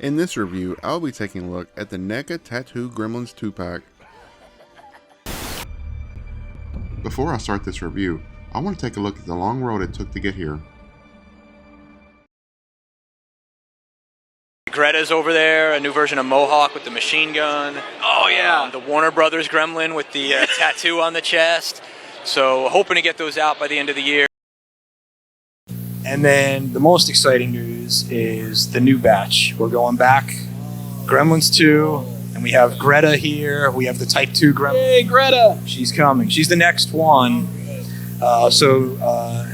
In this review, I'll be taking a look at the Neca Tattoo Gremlins 2-pack. Before I start this review, I want to take a look at the long road it took to get here. Greta's over there, a new version of Mohawk with the machine gun. Oh yeah, the Warner Brothers Gremlin with the tattoo on the chest. So hoping to get those out by the end of the year. And then the most exciting news is the new batch. We're going back, Gremlins 2, and we have Greta here. We have the Type 2 Gremlin. Hey, Greta! She's coming. She's the next one.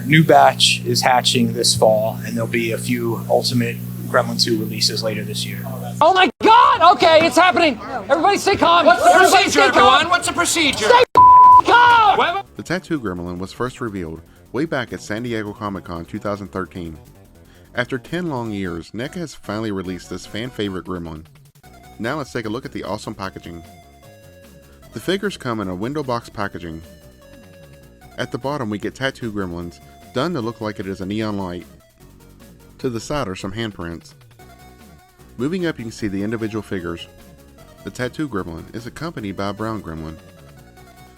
New batch is hatching this fall, and there'll be a few Ultimate Gremlin 2 releases later this year. Oh my God! Okay, it's happening. Everybody stay calm. What's the procedure, everyone? What's the procedure? Stay calm! The Tattoo Gremlin was first revealed way back at San Diego Comic-Con 2013. After 10 long years, NECA has finally released this fan-favorite gremlin. Now let's take a look at the awesome packaging. The figures come in a window box packaging. At the bottom we get Tattoo Gremlins, done to look like it is a neon light. To the side are some handprints. Moving up you can see the individual figures. The Tattoo Gremlin is accompanied by a brown gremlin.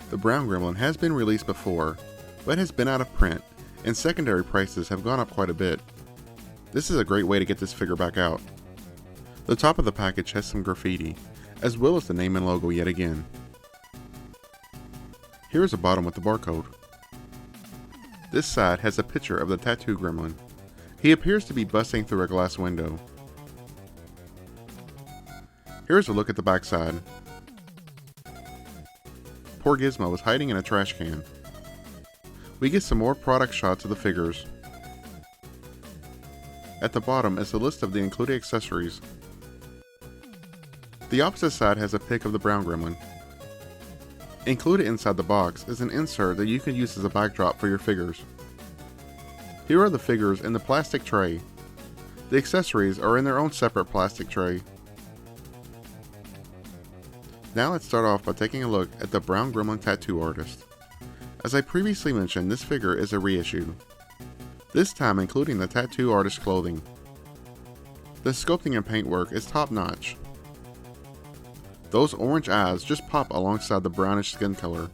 The brown gremlin has been released before, but has been out of print, and secondary prices have gone up quite a bit. This is a great way to get this figure back out. The top of the package has some graffiti, as well as the name and logo yet again. Here is the bottom with the barcode. This side has a picture of the Tattoo Gremlin. He appears to be busting through a glass window. Here's a look at the back side. Poor Gizmo is hiding in a trash can. We get some more product shots of the figures. At the bottom is a list of the included accessories. The opposite side has a pic of the brown gremlin. Included inside the box is an insert that you can use as a backdrop for your figures. Here are the figures in the plastic tray. The accessories are in their own separate plastic tray. Now let's start off by taking a look at the brown gremlin tattoo artist. As I previously mentioned, this figure is a reissue. This time including the tattoo artist clothing. The sculpting and paintwork is top notch. Those orange eyes just pop alongside the brownish skin color.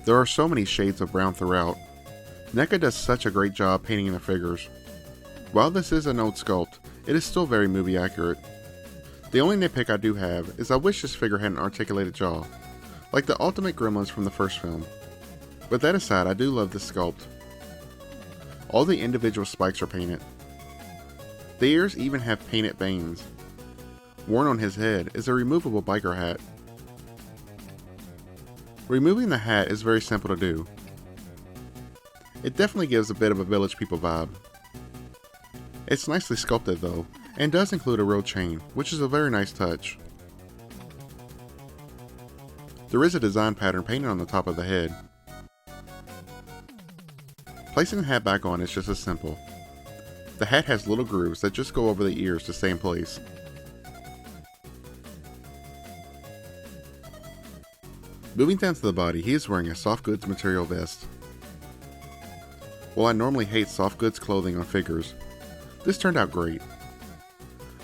There are so many shades of brown throughout. NECA does such a great job painting the figures. While this is an old sculpt, it is still very movie accurate. The only nitpick I do have is I wish this figure had an articulated jaw, like the Ultimate Gremlins from the first film. But that aside, I do love this sculpt. All the individual spikes are painted. The ears even have painted bangs. Worn on his head is a removable biker hat. Removing the hat is very simple to do. It definitely gives a bit of a Village People vibe. It's nicely sculpted though, and does include a real chain, which is a very nice touch. There is a design pattern painted on the top of the head. Placing the hat back on is just as simple. The hat has little grooves that just go over the ears to stay in place. Moving down to the body, he is wearing a soft goods material vest. While I normally hate soft goods clothing on figures, this turned out great.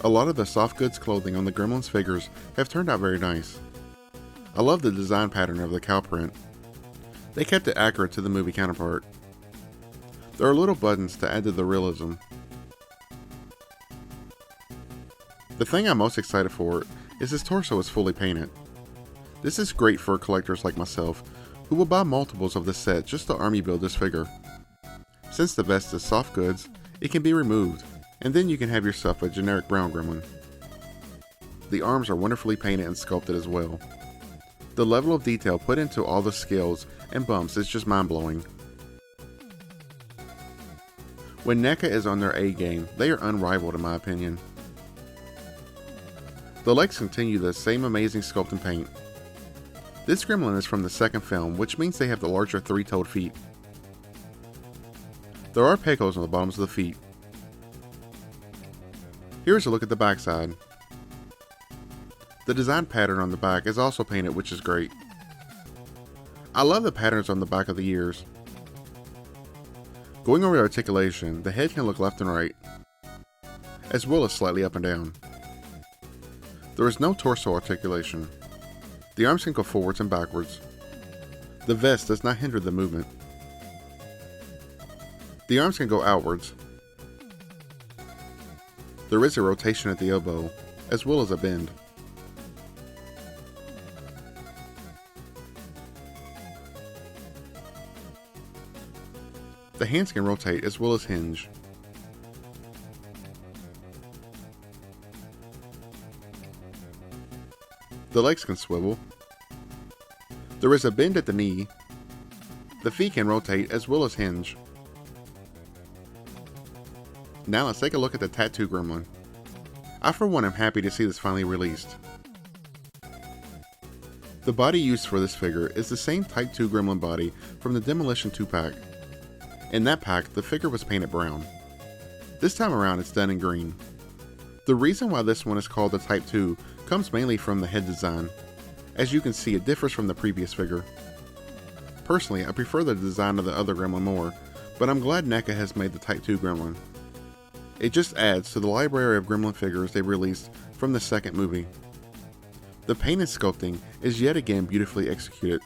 A lot of the soft goods clothing on the Gremlins figures have turned out very nice. I love the design pattern of the cow print. They kept it accurate to the movie counterpart. There are little buttons to add to the realism. The thing I'm most excited for is his torso is fully painted. This is great for collectors like myself who will buy multiples of this set just to army build this figure. Since the vest is soft goods, it can be removed, and then you can have yourself a generic brown gremlin. The arms are wonderfully painted and sculpted as well. The level of detail put into all the scales and bumps is just mind-blowing. When NECA is on their A game, they are unrivaled in my opinion. The legs continue the same amazing sculpt and paint. This gremlin is from the second film, which means they have the larger three-toed feet. There are peg holes on the bottoms of the feet. Here's a look at the backside. The design pattern on the back is also painted, which is great. I love the patterns on the back of the ears. Going over the articulation, the head can look left and right. as well as slightly up and down. There is no torso articulation. The arms can go forwards and backwards. The vest does not hinder the movement. The arms can go outwards. There is a rotation at the elbow, as well as a bend. The hands can rotate as well as hinge. The legs can swivel. There is a bend at the knee. The feet can rotate as well as hinge. Now let's take a look at the Tattoo Gremlin. I for one am happy to see this finally released. The body used for this figure is the same Type 2 Gremlin body from the Demolition 2 pack. In that pack, the figure was painted brown. This time around it's done in green. The reason why this one is called the Type 2 comes mainly from the head design. As you can see, it differs from the previous figure. Personally, I prefer the design of the other Gremlin more, but I'm glad Neca has made the Type 2 Gremlin. It just adds to the library of Gremlin figures they released from the second movie. The paint and sculpting is yet again beautifully executed.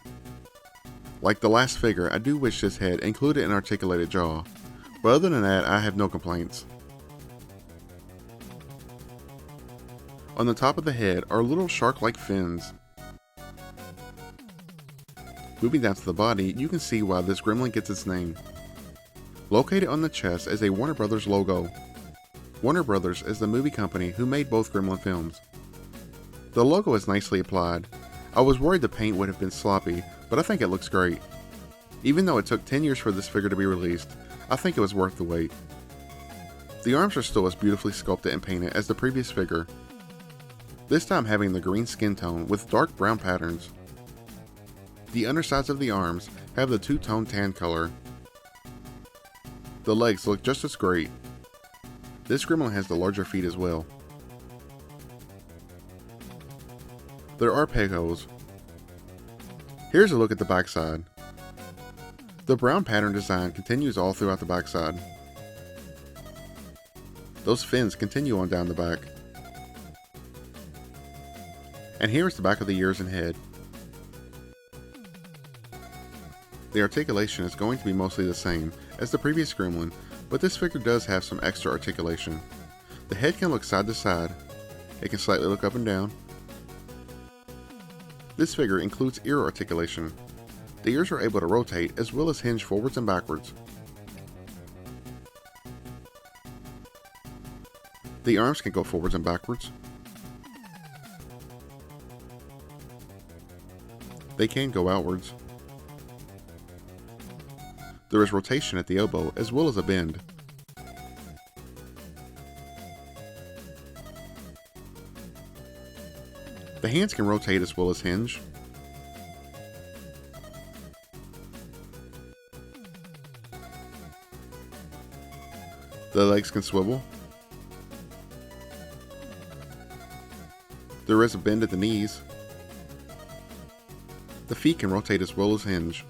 Like the last figure, I do wish this head included an articulated jaw, but other than that, I have no complaints. On the top of the head are little shark-like fins. Moving down to the body, you can see why this Gremlin gets its name. Located on the chest is a Warner Brothers logo. Warner Brothers is the movie company who made both Gremlin films. The logo is nicely applied. I was worried the paint would have been sloppy, but I think it looks great. Even though it took 10 years for this figure to be released, I think it was worth the wait. The arms are still as beautifully sculpted and painted as the previous figure, this time having the green skin tone with dark brown patterns. The undersides of the arms have the two-tone tan color. The legs look just as great. This Gremlin has the larger feet as well. There are peg holes. Here's a look at the backside. The brown pattern design continues all throughout the backside. Those fins continue on down the back. And here is the back of the ears and head. The articulation is going to be mostly the same as the previous Gremlin, but this figure does have some extra articulation. The head can look side to side. It can slightly look up and down. This figure includes ear articulation. The ears are able to rotate as well as hinge forwards and backwards. The arms can go forwards and backwards. They can go outwards. There is rotation at the elbow as well as a bend. The hands can rotate as well as hinge. The legs can swivel. There is a bend at the knees. The feet can rotate as well as hinge.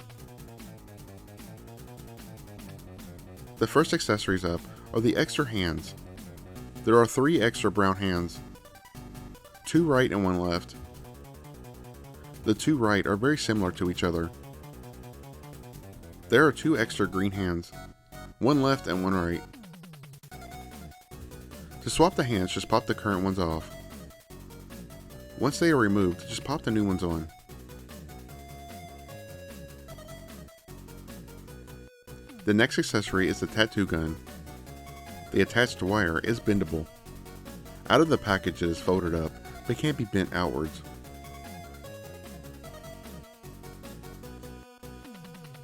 The first accessories up are the extra hands. There are 3 extra brown hands. 2 right and 1 left. The 2 right are very similar to each other. There are 2 extra green hands. 1 left and 1 right. To swap the hands, just pop the current ones off. Once they are removed, just pop the new ones on. The next accessory is the tattoo gun. The attached wire is bendable. Out of the package it is folded up, but can't be bent outwards.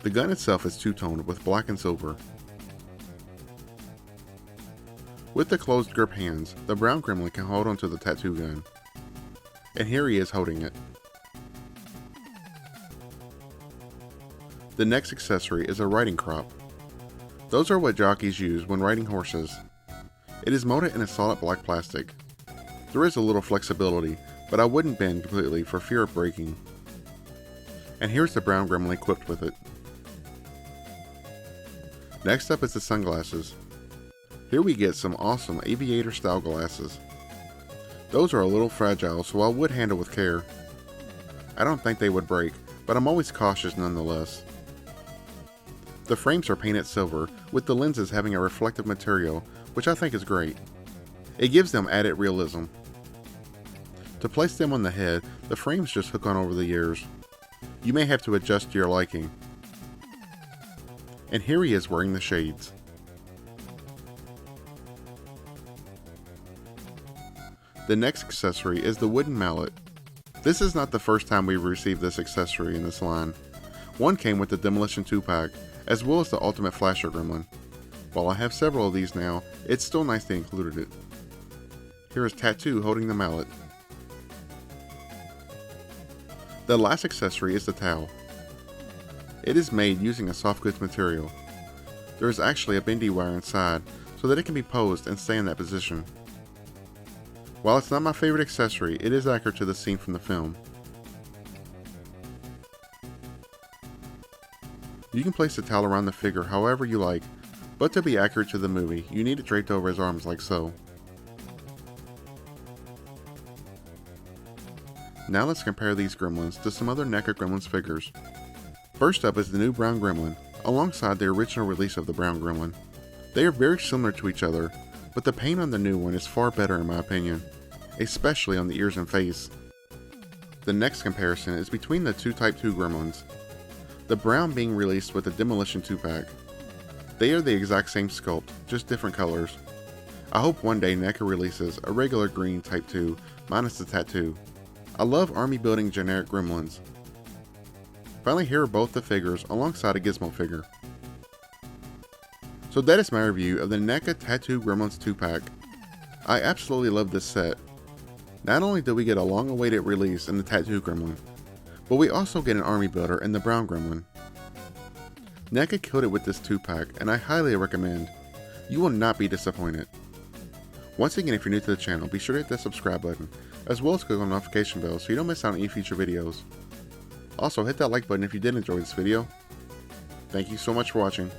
The gun itself is two-toned with black and silver. With the closed grip hands, the brown Gremlin can hold onto the tattoo gun. And here he is holding it. The next accessory is a riding crop. Those are what jockeys use when riding horses. It is molded in a solid black plastic. There is a little flexibility, but I wouldn't bend completely for fear of breaking. And here's the brown Gremlin equipped with it. Next up is the sunglasses. Here we get some awesome aviator style glasses. Those are a little fragile, so I would handle with care. I don't think they would break, but I'm always cautious nonetheless. The frames are painted silver, with the lenses having a reflective material, which I think is great. It gives them added realism. To place them on the head, the frames just hook on over the ears. You may have to adjust to your liking. And here he is wearing the shades. The next accessory is the wooden mallet. This is not the first time we've received this accessory in this line. One came with the Demolition 2-pack, as well as the Ultimate Flasher Gremlin. While I have several of these now, it's still nice they included it. Here is Tattoo holding the mallet. The last accessory is the towel. It is made using a soft goods material. There is actually a bendy wire inside, so that it can be posed and stay in that position. While it's not my favorite accessory, it is accurate to the scene from the film. You can place the towel around the figure however you like, but to be accurate to the movie, you need it draped over his arms like so. Now let's compare these gremlins to some other Neca Gremlins figures. First up is the new brown gremlin, alongside the original release of the brown gremlin. They are very similar to each other, but the paint on the new one is far better in my opinion, especially on the ears and face. The next comparison is between the two Type 2 gremlins, the brown being released with the Demolition 2-pack. They are the exact same sculpt, just different colors. I hope one day Neca releases a regular green Type 2 minus the tattoo. I love army building generic gremlins. Finally, here are both the figures alongside a Gizmo figure. So that is my review of the Neca Tattoo Gremlins 2-pack. I absolutely love this set. Not only do we get a long awaited release in the Tattoo Gremlin, but we also get an army builder in the brown gremlin. Neca killed it with this 2-pack, and I highly recommend. You will not be disappointed. Once again, if you're new to the channel, be sure to hit that subscribe button, as well as click on the notification bell so you don't miss out on any future videos. Also, hit that like button if you did enjoy this video. Thank you so much for watching.